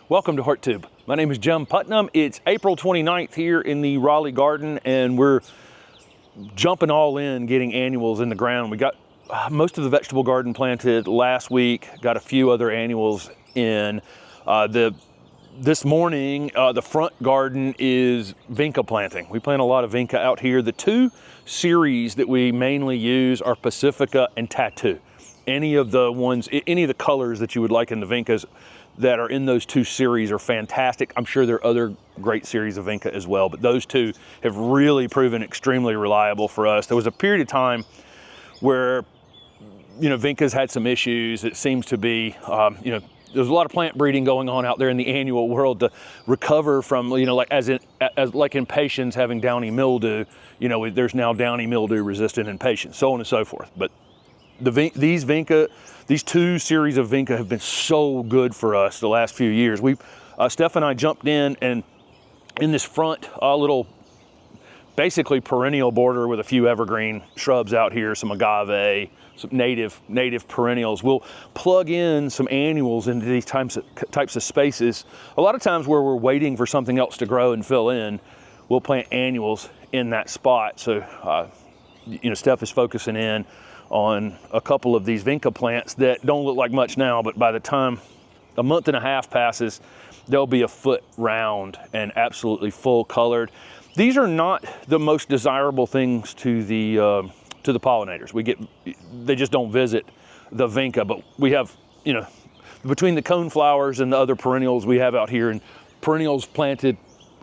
Welcome to HeartTube. My name is Jim Putnam. It's April 29th here in the Raleigh garden, and we're jumping all in getting annuals in the ground. We got most of the vegetable garden planted last week, got a few other annuals in. This morning, the front garden is Vinka planting. We plant a lot of Vinka out here. The two series that we mainly use are Pacifica and Tattoo. Any of the colors that you would like in the Vinkas that are in those two series are fantastic. I'm sure there are other great series of Vinka as well, but those two have really proven extremely reliable for us. There was a period of time where, Vinkas had some issues. It seems to be, there's a lot of plant breeding going on out there in the annual world to recover from, like in patience having downy mildew, there's now downy mildew resistant in patience, so on and so forth. But these two series of Vinka have been so good for us the last few years. Steph and I jumped in, and in this front little, basically perennial border with a few evergreen shrubs out here, some agave, some native perennials. We'll plug in some annuals into these types of spaces. A lot of times where we're waiting for something else to grow and fill in, we'll plant annuals in that spot. So, Steph is focusing in on a couple of these Vinka plants that don't look like much now, but by the time a month and a half passes, they'll be a foot round and absolutely full colored. These are not the most desirable things to the pollinators. They just don't visit the Vinka, but we have, between the cone flowers and the other perennials we have out here, and perennials planted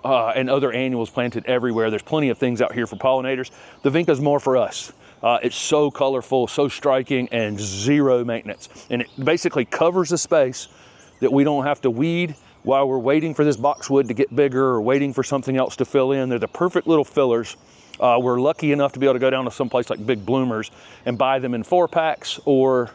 and other annuals planted everywhere, there's plenty of things out here for pollinators. The Vinka's more for us. It's so colorful, so striking, and zero maintenance. And it basically covers the space that we don't have to weed while we're waiting for this boxwood to get bigger or waiting for something else to fill in. They're the perfect little fillers. We're lucky enough to be able to go down to some place like Big Bloomers and buy them in 4-packs, or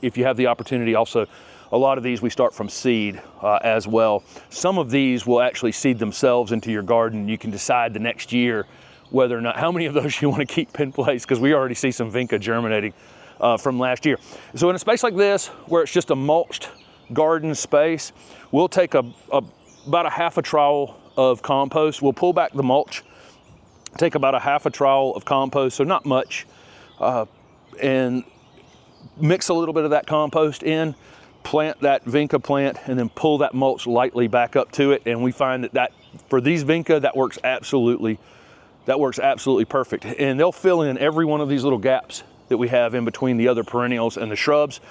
if you have the opportunity, also a lot of these we start from seed as well. Some of these will actually seed themselves into your garden. You can decide the next year whether or not, how many of those you want to keep in place, because we already see some Vinka germinating from last year. So in a space like this, where it's just a mulched garden space, we'll take about a half a trowel of compost. We'll pull back the mulch, take about a half a trowel of compost, so not much, and mix a little bit of that compost in, plant that Vinka plant, and then pull that mulch lightly back up to it. And we find that for these Vinka, that works absolutely perfect. And they'll fill in every one of these little gaps that we have in between the other perennials and the shrubs.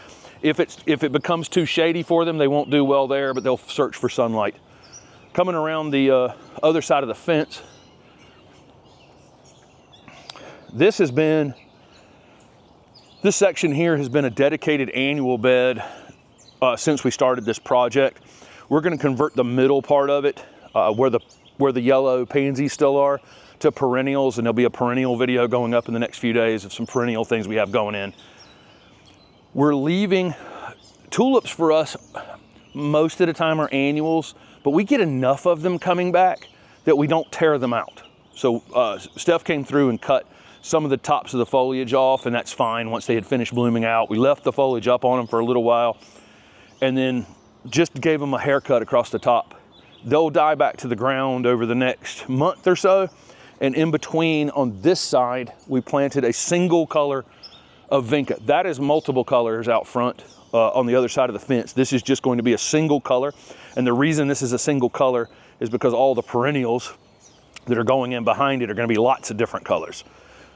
If it becomes too shady for them, they won't do well there, but they'll search for sunlight. Coming around the other side of the fence, this section here has been a dedicated annual bed since we started this project. We're going to convert the middle part of it, where the yellow pansies still are, to perennials, and there'll be a perennial video going up in the next few days of some perennial things we have going in. We're leaving tulips for us most of the time are annuals, but we get enough of them coming back that we don't tear them out. So Steph came through and cut some of the tops of the foliage off, and that's fine once they had finished blooming out. We left the foliage up on them for a little while and then just gave them a haircut across the top. They'll die back to the ground over the next month or so. And in between, on this side, we planted a single color of Vinka. That is multiple colors out front on the other side of the fence. This is just going to be a single color. And the reason this is a single color is because all the perennials that are going in behind it are going to be lots of different colors.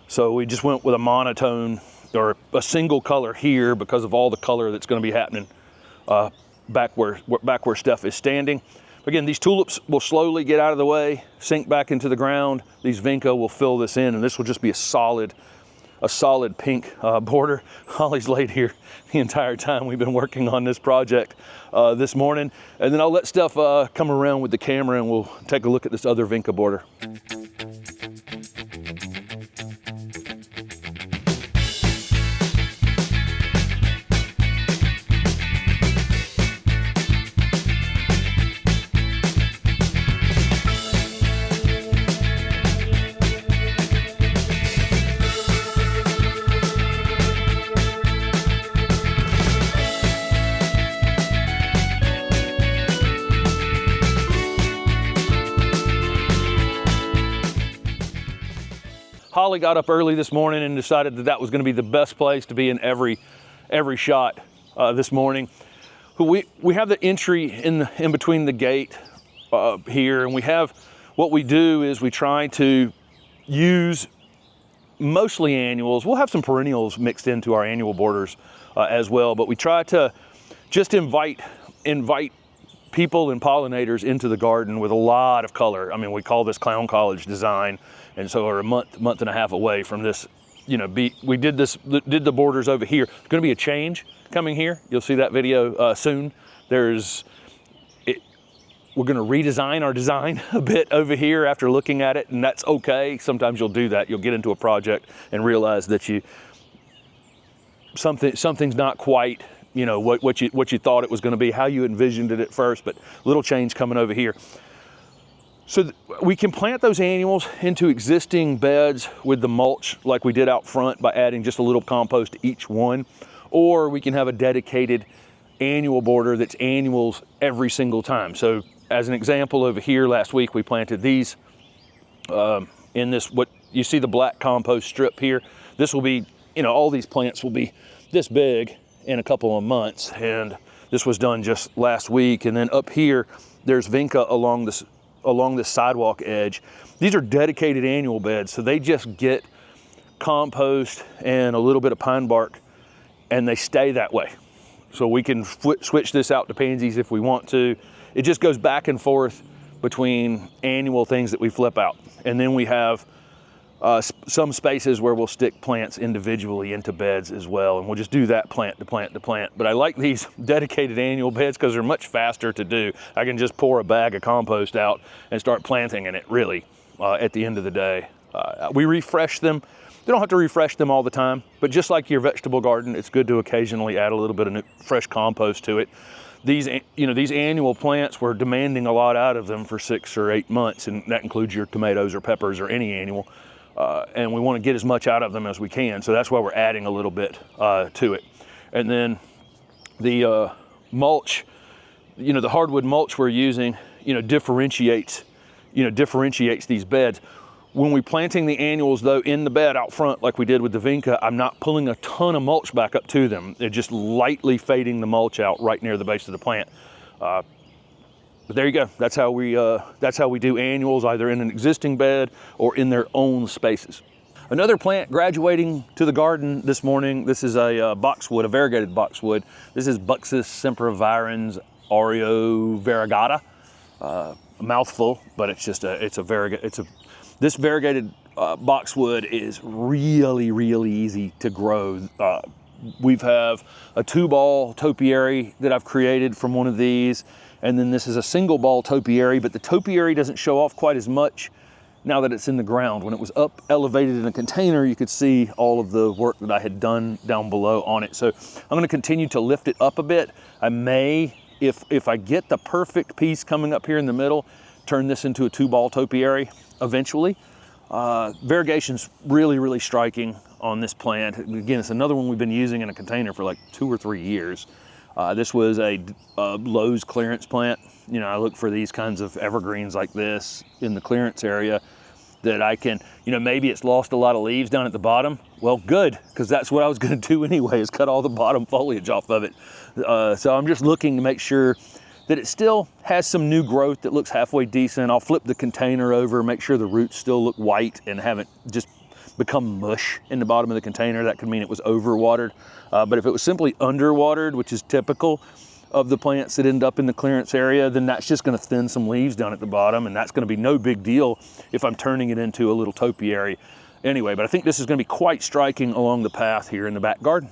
So we just went with a monotone or a single color here because of all the color that's going to be happening back where Steph is standing. Again, these tulips will slowly get out of the way, sink back into the ground. These Vinka will fill this in, and this will just be a solid pink border. Holly's laid here the entire time we've been working on this project this morning. And then I'll let Steph come around with the camera and we'll take a look at this other Vinka border. Holly got up early this morning and decided that that was going to be the best place to be in every shot this morning. We have the entry in between the gate here, and what we do is we try to use mostly annuals. We'll have some perennials mixed into our annual borders as well, but we try to just invite people and pollinators into the garden with a lot of color. I mean, we call this Clown College design, and so we're a month and a half away from this. You know, we did the borders over here. There's going to be a change coming here. You'll see that video soon. We're going to redesign our design a bit over here after looking at it, and that's okay. Sometimes you'll do that. You'll get into a project and realize that something's not quite, you know, what you thought it was going to be, how you envisioned it at first, but little change coming over here. So we can plant those annuals into existing beds with the mulch like we did out front by adding just a little compost to each one, or we can have a dedicated annual border that's annuals every single time. So as an example, over here last week we planted these in this, what you see, the black compost strip here. This will be, you know, all these plants will be this big in a couple of months, and this was done just last week. And then up here there's Vinka along this sidewalk edge. These are dedicated annual beds, so they just get compost and a little bit of pine bark, and they stay that way. So we can switch this out to pansies if we want to. It just goes back and forth between annual things that we flip out. And then we have some spaces where we'll stick plants individually into beds as well. And we'll just do that plant to plant to plant. But I like these dedicated annual beds because they're much faster to do. I can just pour a bag of compost out and start planting in it, really, at the end of the day. We refresh them. You don't have to refresh them all the time, but just like your vegetable garden, it's good to occasionally add a little bit of fresh compost to it. These annual plants, we're demanding a lot out of them for 6 or 8 months, and that includes your tomatoes or peppers or any annual. And we want to get as much out of them as we can, so that's why we're adding a little bit to it. And then the mulch, you know, the hardwood mulch we're using, you know, differentiates these beds. When we're planting the annuals, though, in the bed out front, like we did with the Vinka, I'm not pulling a ton of mulch back up to them. They're just lightly fading the mulch out right near the base of the plant. But there you go. That's how we do annuals, either in an existing bed or in their own spaces. Another plant graduating to the garden this morning. This is a boxwood, a variegated boxwood. This is Buxus sempervirens Oreo variegata. A mouthful, but this variegated boxwood is really easy to grow. We have a 2-ball topiary that I've created from one of these, and then this is a single ball topiary, but the topiary doesn't show off quite as much now that it's in the ground. When it was up elevated in a container, you could see all of the work that I had done down below on it. So I'm going to continue to lift it up a bit. I may, if I get the perfect piece coming up here in the middle, turn this into a 2-ball topiary eventually. Variegation's really striking on this plant. Again, it's another one we've been using in a container for like 2 or 3 years. This was a Lowe's clearance plant. You know, I look for these kinds of evergreens like this in the clearance area that I can, you know, maybe it's lost a lot of leaves down at the bottom. Well, good, because that's what I was going to do anyway, is cut all the bottom foliage off of it. So I'm just looking to make sure that it still has some new growth that looks halfway decent. I'll flip the container over, make sure the roots still look white and haven't just become mush in the bottom of the container. That could mean it was overwatered. But if it was simply underwatered, which is typical of the plants that end up in the clearance area, then that's just going to thin some leaves down at the bottom, and that's going to be no big deal if I'm turning it into a little topiary anyway. But I think this is going to be quite striking along the path here in the back garden.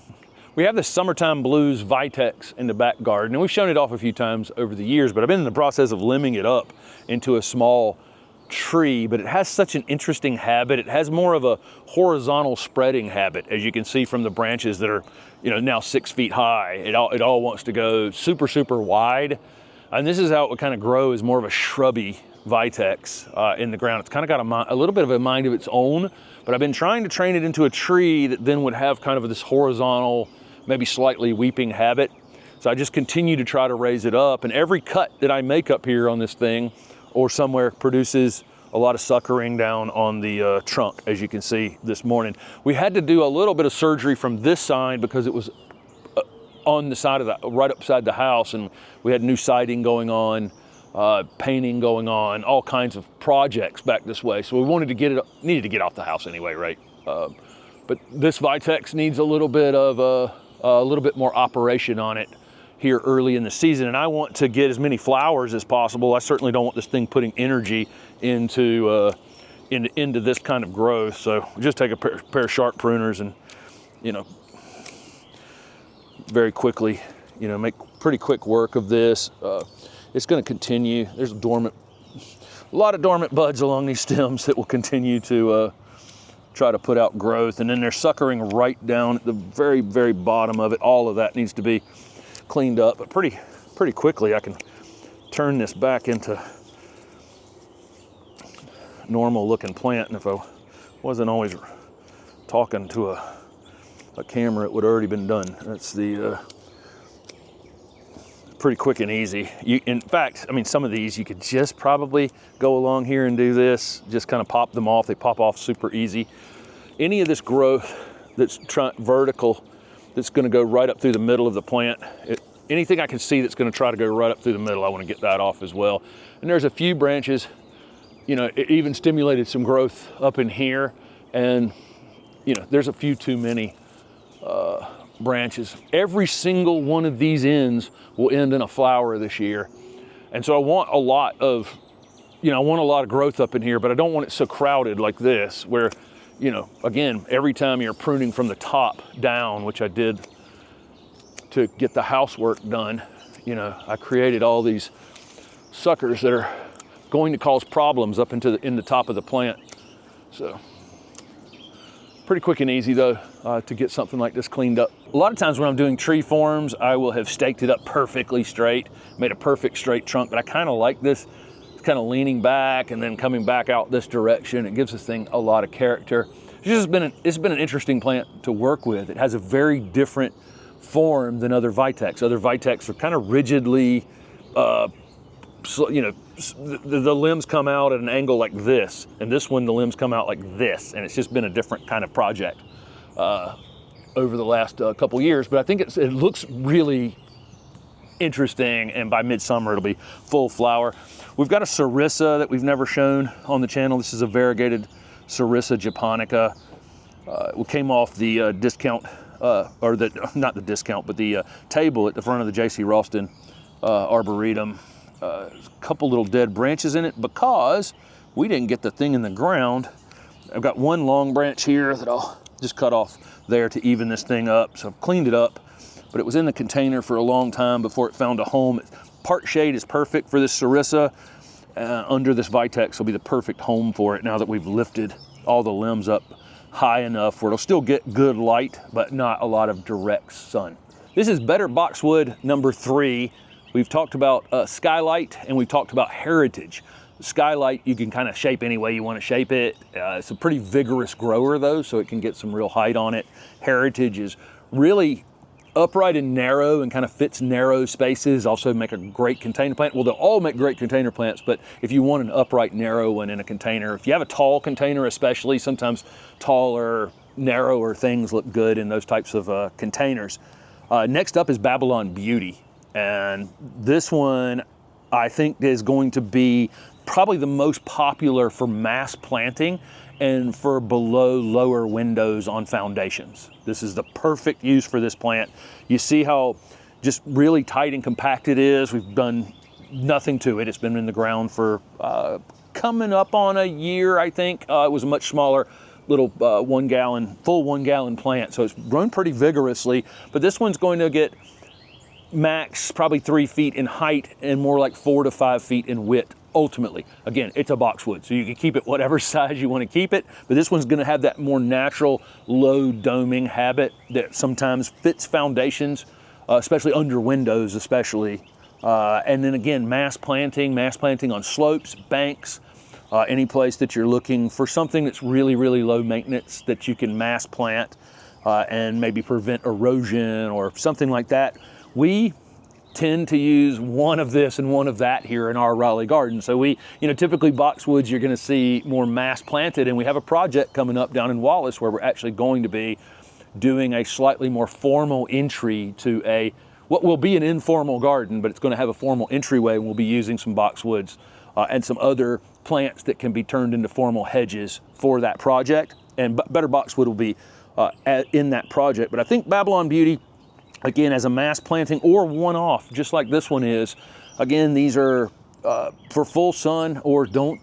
We have the Summertime Blues Vitex in the back garden, and we've shown it off a few times over the years, but I've been in the process of limbing it up into a small tree, but it has such an interesting habit. It has more of a horizontal spreading habit, as you can see from the branches that are, you know, now 6 feet high. It all wants to go super wide, and this is how it would kind of grow, as more of a shrubby Vitex in the ground. It's kind of got a little bit of a mind of its own, but I've been trying to train it into a tree that then would have kind of this horizontal, maybe slightly weeping habit. So I just continue to try to raise it up, and every cut that I make up here on this thing or somewhere produces a lot of suckering down on the trunk, as you can see this morning. We had to do a little bit of surgery from this side because it was on the side of the, right upside the house, and we had new siding going on, painting going on, all kinds of projects back this way. So we wanted to get it, needed to get off the house anyway, right? But this Vitex needs a little bit more operation on it here early in the season, and I want to get as many flowers as possible. I certainly don't want this thing putting energy into this kind of growth. So just take a pair of sharp pruners and, you know, very quickly, you know, make pretty quick work of this. It's going to continue. There's a lot of dormant buds along these stems that will continue to try to put out growth, and then they're suckering right down at the very, very bottom of it. All of that needs to be cleaned up, but pretty quickly I can turn this back into normal looking plant. And if I wasn't always talking to a camera, it would have already been done. That's the pretty quick and easy. In fact, I mean, some of these you could just probably go along here and do this, just kind of pop them off. They pop off super easy. Any of this growth that's vertical, that's going to go right up through the middle of the plant, anything I can see that's going to try to go right up through the middle, I want to get that off as well. And there's a few branches, you know, it even stimulated some growth up in here, and you know, there's a few too many branches. Every single one of these ends will end in a flower this year, and so I want a lot of, you know, I want a lot of growth up in here, but I don't want it so crowded like this, where, you know, again, every time you're pruning from the top down, which I did to get the housework done, you know, I created all these suckers that are going to cause problems up in the top of the plant. So pretty quick and easy though, to get something like this cleaned up. A lot of times when I'm doing tree forms, I will have staked it up perfectly straight, made a perfect straight trunk, but I kind of like this. It's kind of leaning back and then coming back out this direction. It gives this thing a lot of character. It's been an interesting plant to work with. It has a very different form than other Vitex. Other Vitex are kind of rigidly, you know, the limbs come out at an angle like this, and this one, the limbs come out like this, and it's just been a different kind of project over the last couple years. But I think it looks really interesting, and by midsummer it'll be full flower. We've got a Sissa that we've never shown on the channel. This is a variegated Sissa Japonica. We came off the discount, or not the discount, but the table at the front of the J.C. Ralston Arboretum. A couple little dead branches in it because we didn't get the thing in the ground. I've got one long branch here that I'll just cut off there to even this thing up. So I've cleaned it up, but it was in the container for a long time before it found a home. Part shade is perfect for this Sissa. Under this Vitex will be the perfect home for it now that we've lifted all the limbs up high enough where it'll still get good light, but not a lot of direct sun. This is Better Boxwood number 3. We've talked about Skylight, and we've talked about Heritage. Skylight, you can kind of shape any way you want to shape it. It's a pretty vigorous grower though, so it can get some real height on it. Heritage is really upright and narrow and kind of fits narrow spaces. Also make a great container plant. Well, they'll all make great container plants, but if you want an upright, narrow one in a container, if you have a tall container especially, sometimes taller, narrower things look good in those types of containers. Next up is Babylon Beauty. And this one, I think, is going to be probably the most popular for mass planting and for below lower windows on foundations. This is the perfect use for this plant. You see how just really tight and compact it is. We've done nothing to it. It's been in the ground for coming up on a year, I think. It was a much smaller little full 1 gallon plant. So it's grown pretty vigorously, but this one's going to get max probably 3 feet in height and more like 4 to 5 feet in width ultimately. Again, it's a boxwood, so you can keep it whatever size you want to keep it, but this one's going to have that more natural low doming habit that sometimes fits foundations, especially under windows especially. And then again, mass planting on slopes, banks, any place that you're looking for something that's really, really low maintenance that you can mass plant and maybe prevent erosion or something like that. We tend to use one of this and one of that here in our Raleigh garden. So we, typically boxwoods you're going to see more mass planted, and we have a project coming up down in Wallace where we're actually going to be doing a slightly more formal entry to what will be an informal garden, but it's going to have a formal entryway, and we'll be using some boxwoods and some other plants that can be turned into formal hedges for that project. And better boxwood will be in that project. But I think Babylon Beauty, again, as a mass planting or one-off, just like this one is, again, these are for full sun, or don't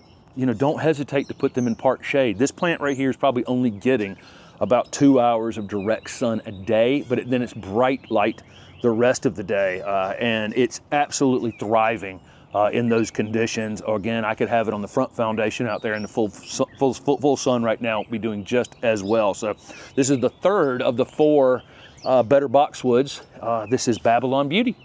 hesitate to put them in part shade. This plant right here is probably only getting about 2 hours of direct sun a day, but then it's bright light the rest of the day, and it's absolutely thriving in those conditions. Again, I could have it on the front foundation out there in the full sun right now, be doing just as well. So this is the third of the 4 better boxwoods. This is Babylon Beauty.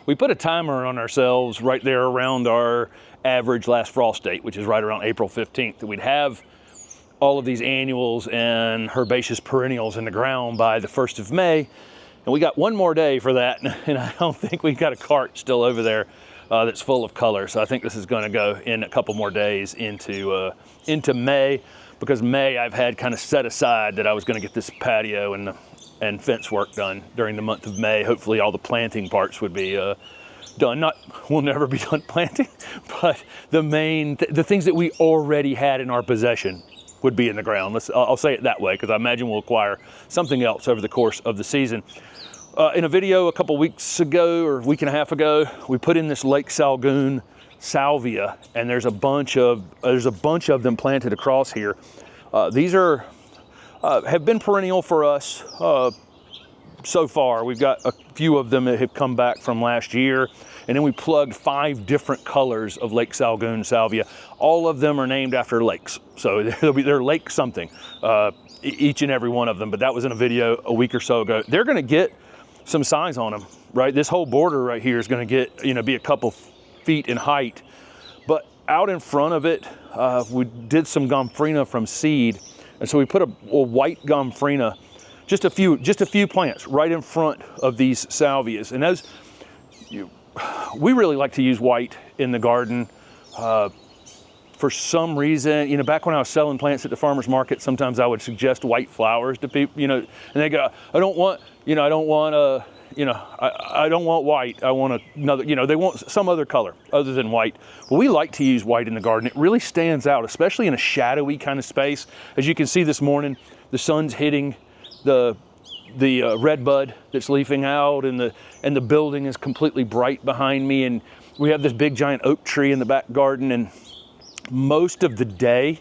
We put a timer on ourselves right there around our average last frost date, which is right around April 15th, that we'd have all of these annuals and herbaceous perennials in the ground by the 1st of May. And we got one more day for that, and I don't think we've got a cart still over there that's full of color. So I think this is going to go in a couple more days into May, because May I've had kind of set aside that I was going to get this patio and fence work done during the month of May. Hopefully all the planting parts would be done. We'll never be done planting, but the things that we already had in our possession would be in the ground. I'll say it that way, because I imagine we'll acquire something else over the course of the season. In a video a couple weeks ago, or a week and a half ago, we put in this Lake Salgoon salvia, and there's a bunch of them planted across here. These have been perennial for us so far. We've got a few of them that have come back from last year, and then we plugged 5 different colors of Lake Salgoon salvia. All of them are named after lakes, so they're lake something, each and every one of them. But that was in a video a week or so ago. They're going to get some size on them, right? This whole border right here is going to get be a couple feet in height, but out in front of it, we did some gomphrena from seed. And so we put a white gomphrena, just a few plants right in front of these salvias. And we really like to use white in the garden. For some reason, back when I was selling plants at the farmer's market, sometimes I would suggest white flowers to people, and they go, I don't want white. I want another, they want some other color other than white. But we like to use white in the garden. It really stands out, especially in a shadowy kind of space. As you can see this morning, the sun's hitting the red bud that's leafing out, and the building is completely bright behind me. And we have this big giant oak tree in the back garden, and most of the day,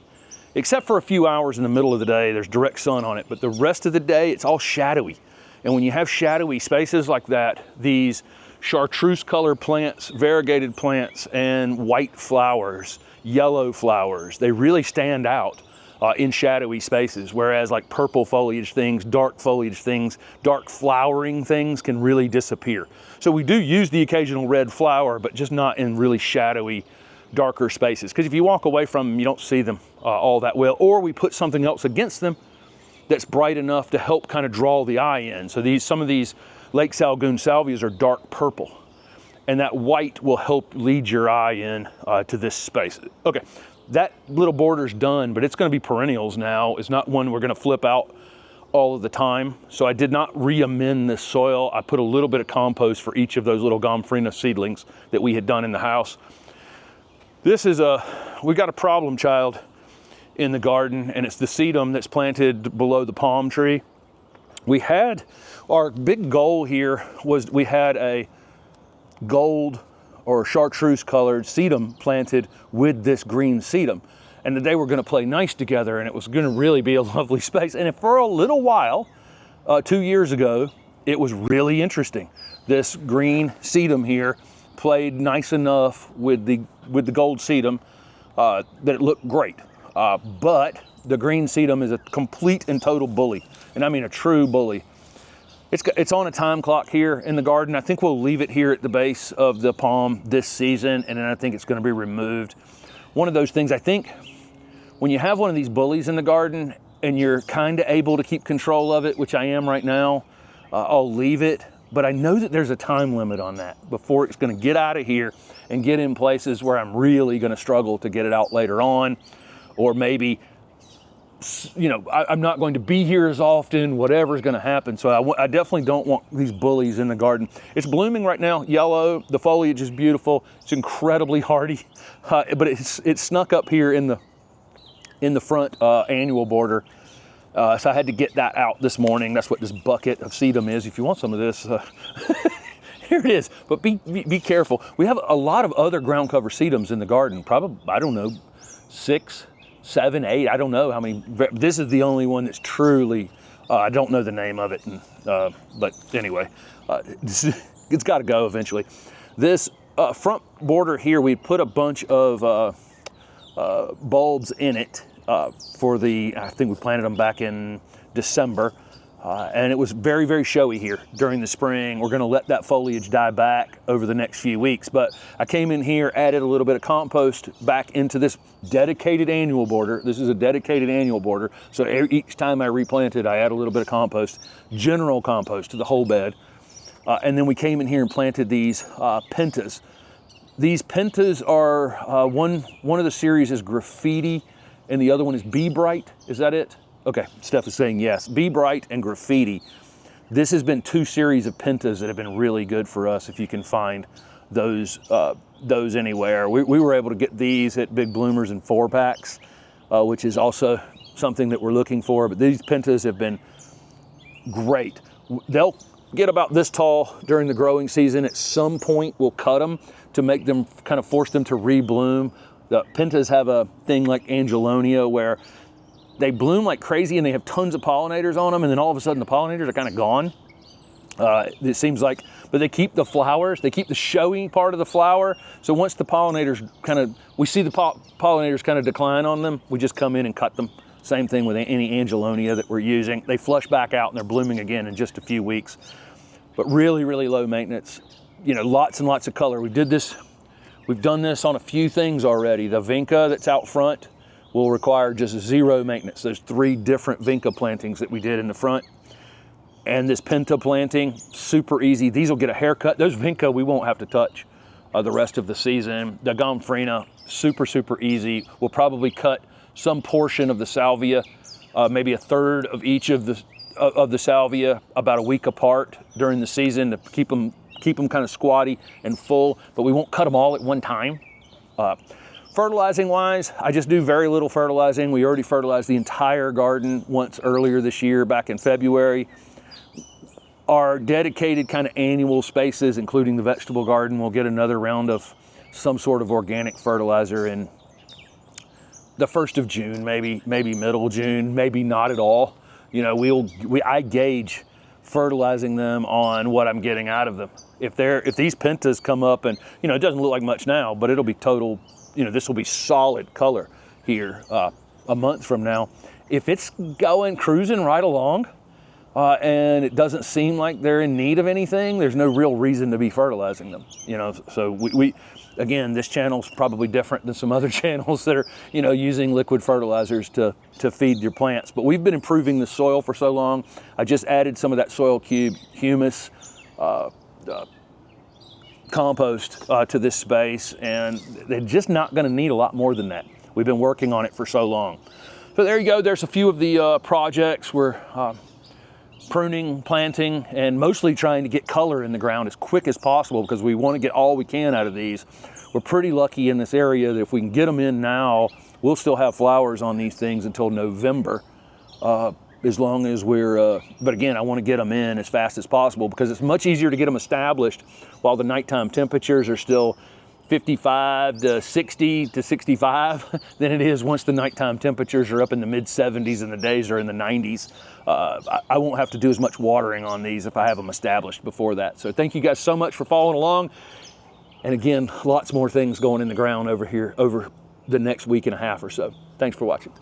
except for a few hours in the middle of the day, there's direct sun on it. But the rest of the day, it's all shadowy. And when you have shadowy spaces like that, these chartreuse color plants, variegated plants, and white flowers, yellow flowers, they really stand out in shadowy spaces. Whereas like purple foliage things, dark foliage things, dark flowering things can really disappear. So we do use the occasional red flower, but just not in really shadowy, darker spaces. Because if you walk away from them, you don't see them all that well. Or we put something else against them that's bright enough to help kind of draw the eye in. So some of these Lake Salgoon salvias are dark purple, and that white will help lead your eye in to this space. Okay, that little border's done, but it's going to be perennials now. It's not one we're going to flip out all of the time. So I did not re-amend this soil. I put a little bit of compost for each of those little gomphrena seedlings that we had done in the house. This is we got a problem child in the garden, and it's the sedum that's planted below the palm tree. We had, our big goal here was we had a gold or chartreuse colored sedum planted with this green sedum, and that they were going to play nice together, and it was going to really be a lovely space. And for a little while, 2 years ago, it was really interesting. This green sedum here played nice enough with the gold sedum that it looked great. But the green sedum is a complete and total bully, and I mean a true bully. It's on a time clock here in the garden. I think we'll leave it here at the base of the palm this season, and then I think it's going to be removed. One of those things, I think, when you have one of these bullies in the garden and you're kind of able to keep control of it, which I am right now, I'll leave it. But I know that there's a time limit on that before it's going to get out of here and get in places where I'm really going to struggle to get it out later on, or maybe, you know, I'm not going to be here as often, whatever's going to happen. So I definitely don't want these bullies in the garden. It's blooming right now, yellow. The foliage is beautiful. It's incredibly hardy, but it's snuck up here in the front annual border. So I had to get that out this morning. That's what this bucket of sedum is. If you want some of this, here it is. But be careful. We have a lot of other ground cover sedums in the garden. Probably, I don't know, 6, 7, 8, I don't know how many. This is the only one that's truly, I don't know the name of it, but anyway, it's got to go eventually. This front border here, we put a bunch of bulbs in it for I think we planted them back in December, and it was very, very showy here during the spring. We're going to let that foliage die back over the next few weeks, but I came in here, added a little bit of compost back into this dedicated annual border. This is a dedicated annual border, so each time I replanted, I add a little bit of compost, general compost to the whole bed, and then we came in here and planted these Pentas. These Pentas are, one of the series is Graffiti, and the other one is Be Bright. Is that it? Okay, Steph is saying yes. Be Bright and Graffiti. This has been 2 series of Pentas that have been really good for us if you can find those anywhere. We were able to get these at Big Bloomers in 4-packs, which is also something that we're looking for. But these Pentas have been great. They'll get about this tall during the growing season. At some point, we'll cut them to make them, kind of force them to rebloom. The Pentas have a thing like Angelonia where they bloom like crazy and they have tons of pollinators on them, and then all of a sudden the pollinators are kind of gone. It seems like, but they keep the flowers, they keep the showy part of the flower. So once the pollinators we see the pollinators kind of decline on them, we just come in and cut them. Same thing with any Angelonia that we're using. They flush back out and they're blooming again in just a few weeks. But really, really low maintenance. You know, lots and lots of color. We've done this on a few things already. The Vinka that's out front will require just 0 maintenance. There's 3 different Vinka plantings that we did in the front. And this Penta planting, super easy. These will get a haircut. Those Vinka we won't have to touch the rest of the season. The Gomphrena, super, super easy. We'll probably cut some portion of the salvia, maybe 1/3 of each of the salvia about a week apart during the season to keep them kind of squatty and full, but we won't cut them all at one time. Fertilizing wise, I just do very little fertilizing. We already fertilized the entire garden once earlier this year, back in February. Our dedicated kind of annual spaces, including the vegetable garden, will get another round of some sort of organic fertilizer in the 1st of June, maybe middle of June, maybe not at all. You know, I gauge fertilizing them on what I'm getting out of them. If these Pentas come up and, you know, it doesn't look like much now, but it'll be total, you know, this will be solid color here a month from now. If it's cruising right along and it doesn't seem like they're in need of anything, there's no real reason to be fertilizing them, you know. So we again, this channel's probably different than some other channels that are, you know, using liquid fertilizers to feed your plants. But we've been improving the soil for so long. I just added some of that soil cube humus compost to this space, and they're just not going to need a lot more than that. We've been working on it for so long. So there you go. There's a few of the projects we're pruning, planting, and mostly trying to get color in the ground as quick as possible because we want to get all we can out of these. We're pretty lucky in this area that if we can get them in now, we'll still have flowers on these things until November, as long as we're, but again, I want to get them in as fast as possible because it's much easier to get them established while the nighttime temperatures are still 55 to 60 to 65 than it is once the nighttime temperatures are up in the mid 70s and the days are in the 90s. I won't have to do as much watering on these if I have them established before that. So thank you guys so much for following along. And again, lots more things going in the ground over here over the next week and a half or so. Thanks for watching.